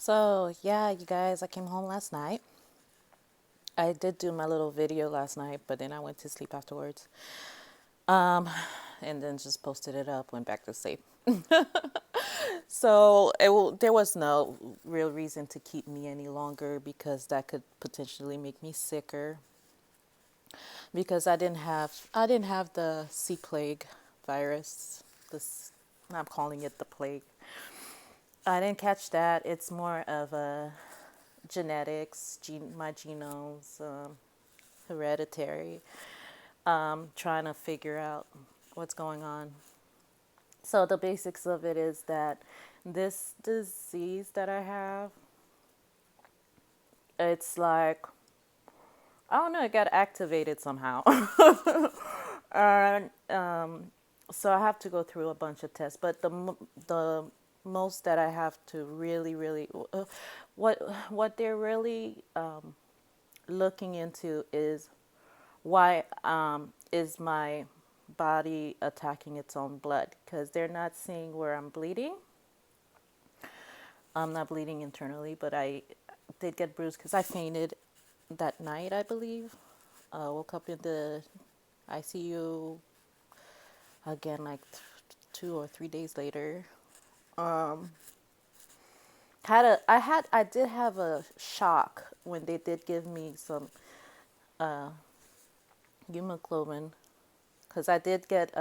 So, yeah, you guys, I came home last night. I did do my little video last night, but then I went to sleep afterwards. Um, and then just posted it up, went back to sleep. So, there was no real reason to keep me any longer because that could potentially make me sicker because I didn't have the sea plague virus. This I'm calling it the plague. I didn't catch that. It's more of a genetics, my genome's hereditary. Trying to figure out what's going on. So the basics of it is that this disease that I have, it's like I don't know, it got activated somehow. and so I have to go through a bunch of tests. But the most that I have to really what they're really looking into is why is my body attacking its own blood, because they're not seeing where I'm bleeding. I'm not bleeding internally, but I did get bruised because I fainted that night, I believe. Woke up in the ICU again like 2 or 3 days later. Um, I did have a shock when they did give me some hemoglobin, because I did get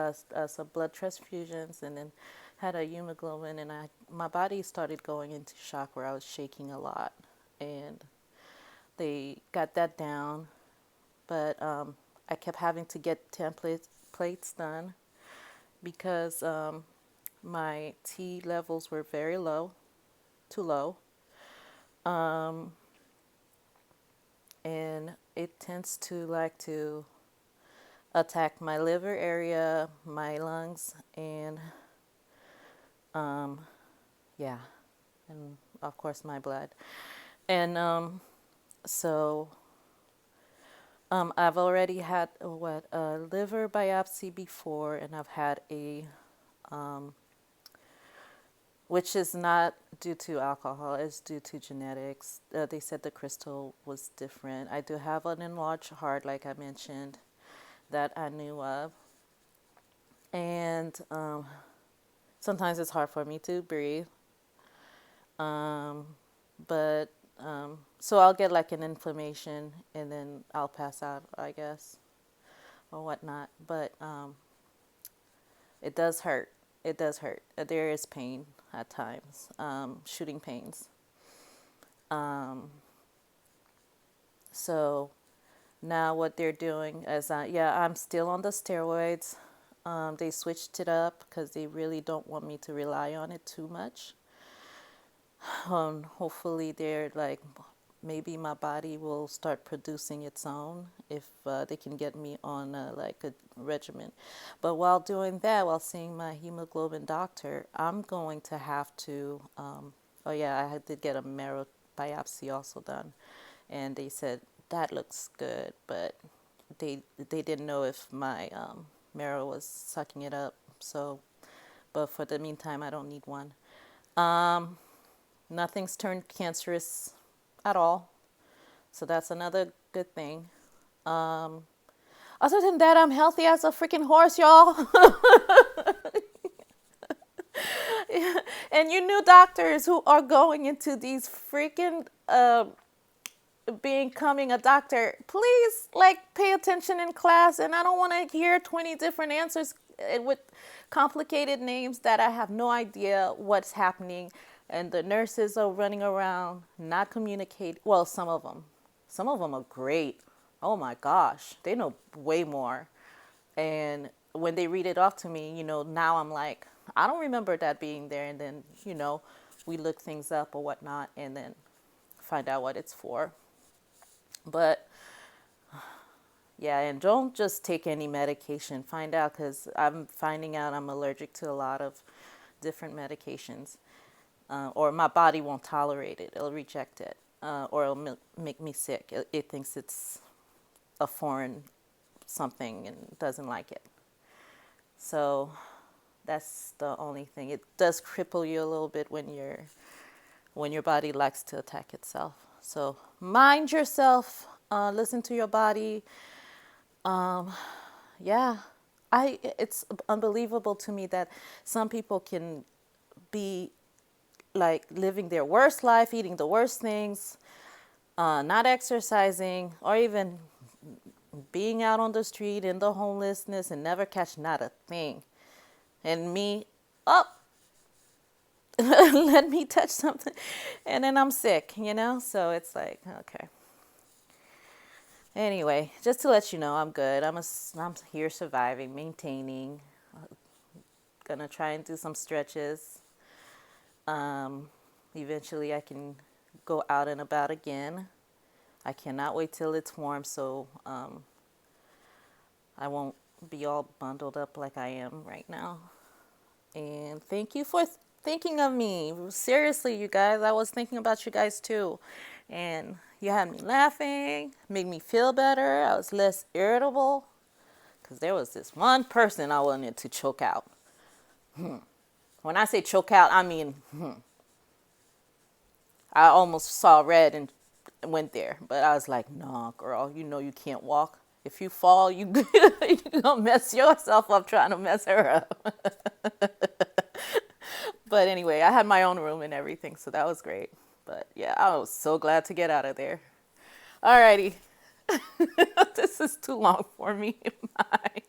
some blood transfusions and then had a hemoglobin, and my body started going into shock where I was shaking a lot, and they got that down, but I kept having to get templates plates done because my T levels were very low, too low, and it tends to like to attack my liver area, my lungs, and yeah, and of course my blood. And so I've already had a liver biopsy before, and I've had a which is not due to alcohol, it's due to genetics. They said the crystal was different. I do have an enlarged heart, like I mentioned, that I knew of. And sometimes it's hard for me to breathe. Um, but so I'll get like an inflammation and then I'll pass out, I guess, or whatnot. But it does hurt. It does hurt. There is pain at times, shooting pains. So now what they're doing is, yeah, I'm still on the steroids. They switched it up because they really don't want me to rely on it too much. Hopefully, they're like, maybe my body will start producing its own if they can get me on like a regimen. But while doing that, while seeing my hemoglobin doctor, I'm going to have to. Oh yeah, I did get a marrow biopsy also done, and they said that looks good, but they didn't know if my marrow was sucking it up. So, but for the meantime, I don't need one. Nothing's turned cancerous at all. So that's another good thing. Other than that, I'm healthy as a freaking horse, y'all. And you new doctors who are going into these freaking becoming a doctor, please like pay attention in class. And I don't want to hear 20 different answers with complicated names that I have no idea what's happening. And the nurses are running around not communicate. Well, some of them are great. Oh my gosh, they know way more. And when they read it off to me, now I'm like, I don't remember that being there. And then, we look things up or whatnot and then find out what it's for. But yeah, and don't just take any medication. Find out, because I'm finding out I'm allergic to a lot of different medications, or my body won't tolerate it. It'll reject it, or it'll make me sick. It thinks it's a foreign something and doesn't like it. So that's the only thing. It does cripple you a little bit when you're when your body likes to attack itself. So mind yourself, listen to your body. Um, yeah, it's unbelievable to me that some people can be like living their worst life, eating the worst things, not exercising, or even being out on the street in the homelessness and never catch not a thing. And me, oh, let me touch something, and then I'm sick, you know? So it's like, okay. Anyway, just to let you know, I'm good. I'm here surviving, maintaining. Gonna try and do some stretches. Um, Eventually, I can go out and about again. I cannot wait till it's warm, so I won't be all bundled up like I am right now. And thank you for thinking of me. Seriously, you guys, I was thinking about you guys too. And you had me laughing, made me feel better. I was less irritable because there was this one person I wanted to choke out. When I say choke out, I mean, I almost saw red and went there. But I was like, nah, girl, you know you can't walk. If you fall, you you gonna mess yourself up trying to mess her up. But anyway, I had my own room and everything, so that was great. But yeah, I was so glad to get out of there. Alrighty. This is too long for me. Bye.